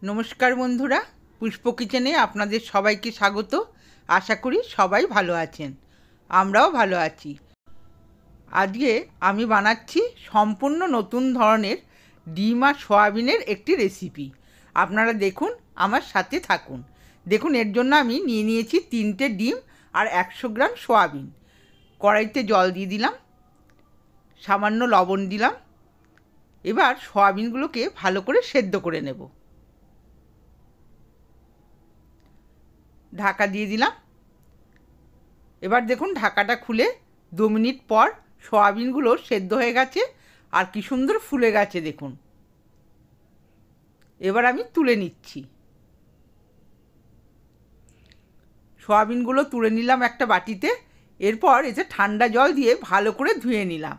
नमस्कार बंधुरा पुष्प किचेने आपनादेर सबाइके स्वागत। आशा करी सबाई भालो आछेन, आमराओ भालो आछि। आजके आमी बानाच्छि सम्पूर्ण नतून धरनेर डिम आर सोयाबिनेर एकटी रेसिपि। आपनारा देखुन, आमार साथे थाकुन। देखुन एर जोन्नो आमी निये नियेछि 3টে डिम और 100 ग्राम सोयाबिन। कड़ाइते जल दिए दिलाम, सामान्य लवण दिलाम। एबार सोयाबिनगुलोके भालो करे सेদ্ধ करे नेब। ढाका दिए दिलाम। एबार देखुन ढाकाटा खुले 2 मिनट पर सोयाबिनगुलो सेদ্ধ हये गेछे और कि सुंदर फुले गेछे देखुन। एबार आमी तुले निচ্ছি। सोयाबिनगुलो तुले निलाम एकटा बाटीते। एरपर एते ठांडा जल दिए भालो करे धुए निलाम।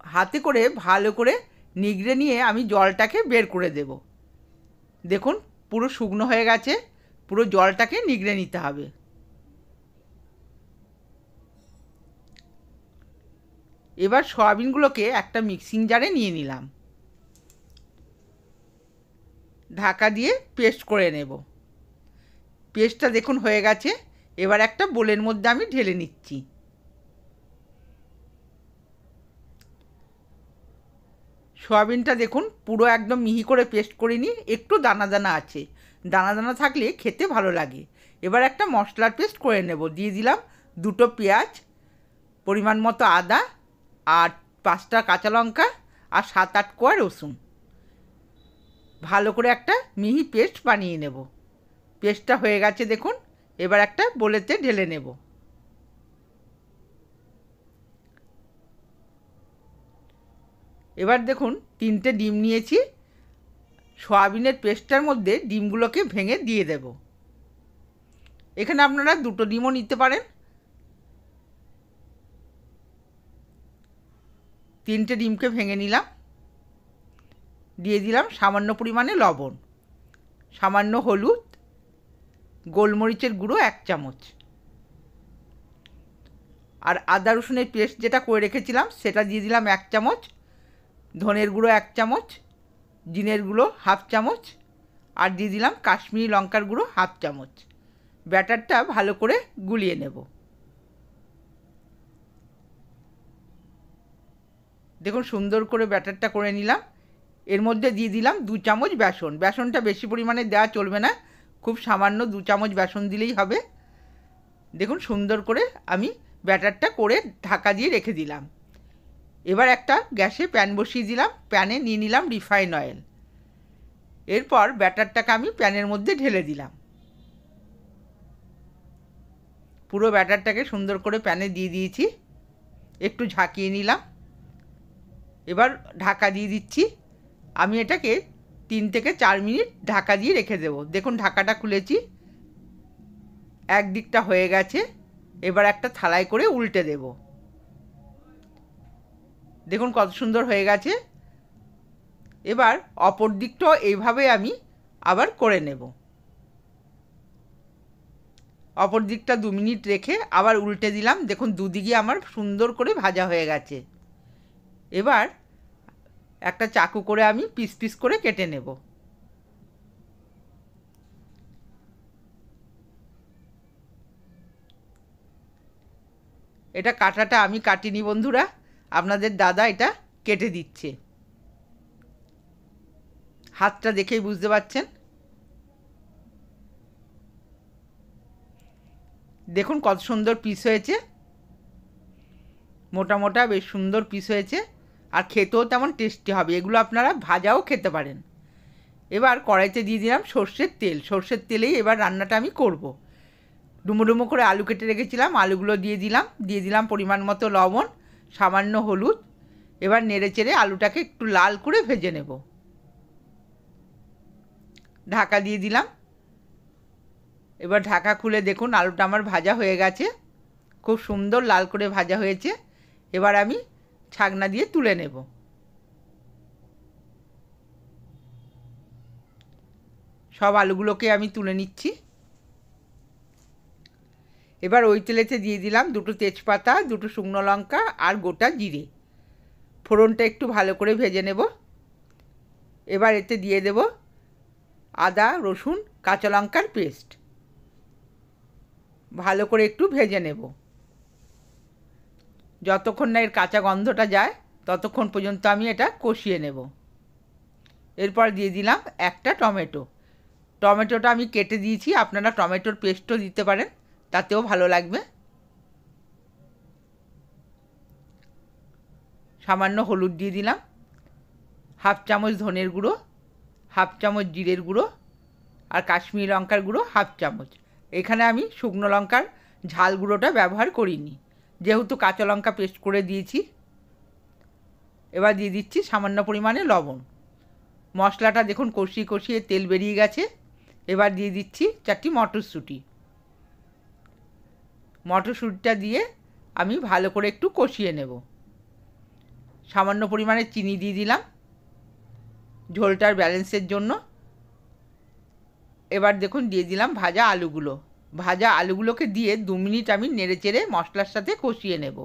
हाथे करे भालो करे निगड़े निये आमी जलटाके बेर करे देब। देखुन पुरो शुकनो हये गेछे, पुरो जलटाके निगड़े निते हबे। एबार सोयाबिनगुलोके एकटा मिक्सिंग जारे निये निलाम। ढाका दिए पेस्ट करे नेब। पेस्टटा देखुन हये गेछे। एबार एकटा बोलेर मध्य आमी ढेले निচ্ছি। सोयाबिनटा देखुन पुरो एकदम मिहि करे पेस्ट करिনি, एकटू दाना दाना आछे। दाना दाना थाकले खेते भालो लागे। एबार एकटा मशलार पेस्ट करे नेब। दिए दिलाम 2টো पेঁয়াজ, परिमाण मतो आदा और 5টা काँचा लंका और 7-8 कोয়া रसुन। भालो करे एकटा मिहि पेस्ट बानिয়ে नेब। पेस्टटा हये गेছে देखुन। एबार एकटा बोलेते ढेले नेब। एबार देखुन 3টে ডিম নিয়েছি। सोयाबिनेर पेस्टार मध्य डिमगुलोके भेंगे दिए देब। एखाने आपनारा 2টো ডিমও निते पारेन। 3টে ডিমके भेंगे निलाम। दिए दिलाम सामान्य परिमाणे लवण, सामान्य हलुद, गोलमरिचेर गुঁড়ো 1 চামচ और आदा रसुनेर पेस्ट जेटा करे रेखेছিলাম सेटा दिए दिलाम 1 চামচ, धनेर गुঁড়ো 1 চামচ, जिनेर गुঁড়ো हाफ चामच और दिए दिलाम काश्मीरी लंकार गुঁড়ো हाफ चामच। ব্যাটারটা ভালো করে গুলিয়ে নেব। দেখুন সুন্দর করে ব্যাটারটা করে নিলাম। এর মধ্যে দিয়ে দিলাম 2 চামচ বেসন। বেসনটা বেশি পরিমাণে দেওয়া চলবে না, খুব সামান্য 2 চামচ বেসন দিলেই হবে। দেখুন সুন্দর করে আমি ব্যাটারটা করে ঢাকা দিয়ে রেখে দিলাম। এবার একটা গ্যাসে প্যান বসিয়ে দিলাম। প্যানে নিয়ে নিলাম রিফাইন অয়েল। এরপর ব্যাটারটাকে আমি প্যানের মধ্যে ঢেলে দিলাম। পুরো ব্যাটারটাকে সুন্দর করে প্যানে দিয়ে দিয়েছি। একটু ঝাঁকিয়ে নিলাম। এবার ঢাকা দিয়ে দিচ্ছি। আমি এটাকে 3 থেকে 4 মিনিট ঢাকা দিয়ে রেখে দেব। দেখুন ঢাকাটা খুলেছি, এক দিকটা হয়ে গেছে। এবার একটা থালায় করে উল্টে দেব। দেখুন কত সুন্দর হয়ে গেছে। এবার অপর দিকটাও এইভাবে আমি আবার করে নেব। অপর দিকটা 2 মিনিট রেখে আবার উল্টে দিলাম। দেখুন দুদিকে আমার সুন্দর করে ভাজা হয়ে গেছে। এবার একটা চাকু করে আমি পিস পিস করে কেটে নেব। এটা কাটাটা আমি কাটিনি বন্ধুরা, আপনাদের দাদা এটা কেটে দিচ্ছে। হাতটা দেখেই বুঝতে পারছেন। দেখুন কত সুন্দর পিস হয়েছে। মোটা মোটা বেশ সুন্দর পিস হয়েছে আর খেতেও তেমন টেস্টি হবে। এগুলো আপনারা ভাজাও খেতে পারেন। এবার কড়াইতে দিয়ে দিলাম সর্ষের তেল। সর্ষের তেলেই এবার রান্নাটা আমি করব। ডুমো ডুমো করে আলু কেটে রেখেছিলাম, আলুগুলো দিয়ে দিলাম। দিয়ে দিলাম পরিমাণ মতো লবণ, সামান্য হলুদ। এবার নেড়ে চেড়ে আলুটাকে একটু লাল করে ভেজে নেব। ঢাকা দিয়ে দিলাম। এবার ঢাকা খুলে দেখুন আলুটা আমার ভাজা হয়ে গেছে। খুব সুন্দর লাল করে ভাজা হয়েছে। এবার আমি ছাকনা দিয়ে তুলে নেব। সব আলুগুলোকে আমি তুলে নিচ্ছি। এবার ওই তেলেতে দিয়ে দিলাম 2টো তেজপাতা, 2টো শুকনো লঙ্কা আর গোটা জিরে। ফোড়নটা একটু ভালো করে ভেজে নেব। এবার এতে দিয়ে দেব আদা রসুন কাঁচা লঙ্কার পেস্ট ভালো করে একটু ভেজে নেব। যতক্ষণ না এর কাঁচা গন্ধটা যায় ততক্ষণ পর্যন্ত আমি এটা কষিয়ে নেব। এরপর দিয়ে দিলাম একটা টমেটো। টমেটোটা আমি কেটে দিয়েছি, আপনারা টমেটোর পেস্টও দিতে পারেন, তাতেও ভালো লাগবে। সামান্য হলুদ দিয়ে দিলাম, হাফ চামচ ধনের গুঁড়ো, হাফ চামচ জিরের গুঁড়ো আর কাশ্মীরি লঙ্কার গুঁড়ো হাফ চামচ। এখানে আমি শুকনো লঙ্কার ঝাল গুঁড়োটা ব্যবহার করিনি, যেহেতু কাঁচা লঙ্কা পেস্ট করে দিয়েছি। এবার দিয়ে দিচ্ছি সামান্য পরিমাণে লবণ। মশলাটা দেখুন কষিয়ে কষিয়ে তেল বেরিয়ে গেছে। এবার দিয়ে দিচ্ছি 4টি মটরশুঁটি। মটরশুঁটিটা দিয়ে আমি ভালো করে একটু কষিয়ে নেব। সামান্য পরিমাণে চিনি দিয়ে দিলাম ঝোলটার ব্যালেন্সের জন্য। এবার দেখুন দিয়ে দিলাম ভাজা আলুগুলো। ভাজা আলুগুলোকে দিয়ে 2 মিনিট আমি নেড়েচেড়ে মশলার সাথে কষিয়ে নেব।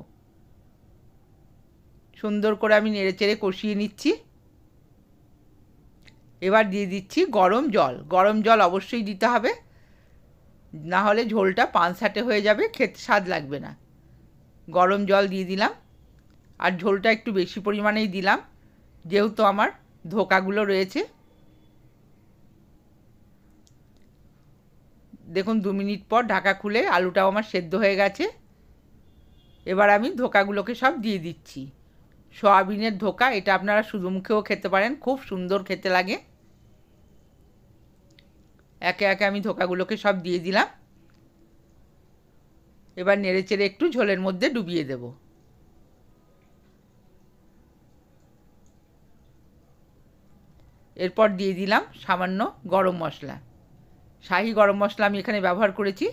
সুন্দর করে আমি নেড়েচেড়ে কষিয়ে নিচ্ছি। এবার দিয়ে দিচ্ছি গরম জল। গরম জল অবশ্যই দিতে হবে, না হলে ঝোলটা পানসাটে হয়ে যাবে, খেতে স্বাদ লাগবে না। গরম জল দিয়ে দিলাম, আর ঝোলটা একটু বেশি পরিমাণেই দিলাম যেহেতু আমার ধোকাগুলো রয়েছে। দেখুন 2 মিনিট পর ঢাকা খুলে আলুটাও আমার সেদ্ধ হয়ে গেছে। এবার আমি ধোকাগুলোকে সব দিয়ে দিচ্ছি। সয়াবিনের ধোকা, এটা আপনারা শুধু মুখেও খেতে পারেন, খুব সুন্দর খেতে লাগে। একে একে আমি ধোকাগুলোকে সব দিয়ে দিলাম। এবার নেড়েচেড়ে একটু ঝোলের মধ্যে ডুবিয়ে দেব। এরপর দিয়ে দিলাম সামান্য গরম মশলা। শাহি গরম মশলা আমি এখানে ব্যবহার করেছি।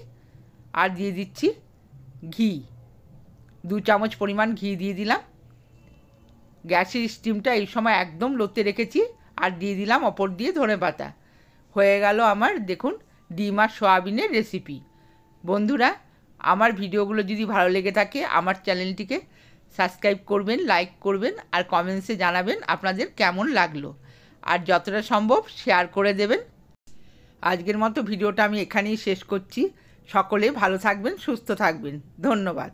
আর দিয়ে দিচ্ছি ঘি, 2 চামচ পরিমাণ ঘি দিয়ে দিলাম। গ্যাসের স্টিমটা এই সময় একদম লোতে রেখেছি। আর দিয়ে দিলাম ওপর দিয়ে ধনেপাতা। হয়ে গেল আমার দেখুন ডিম আর সয়াবিনের রেসিপি। বন্ধুরা, আমার ভিডিওগুলো যদি ভালো লেগে থাকে আমার চ্যানেলটিকে সাবস্ক্রাইব করবেন, লাইক করবেন আর কমেন্টসে জানাবেন আপনাদের কেমন লাগলো। আর যতটা সম্ভব শেয়ার করে দেবেন। আজকের মতো ভিডিওটা আমি এখানেই শেষ করছি। সকলে ভালো থাকবেন, সুস্থ থাকবেন। ধন্যবাদ।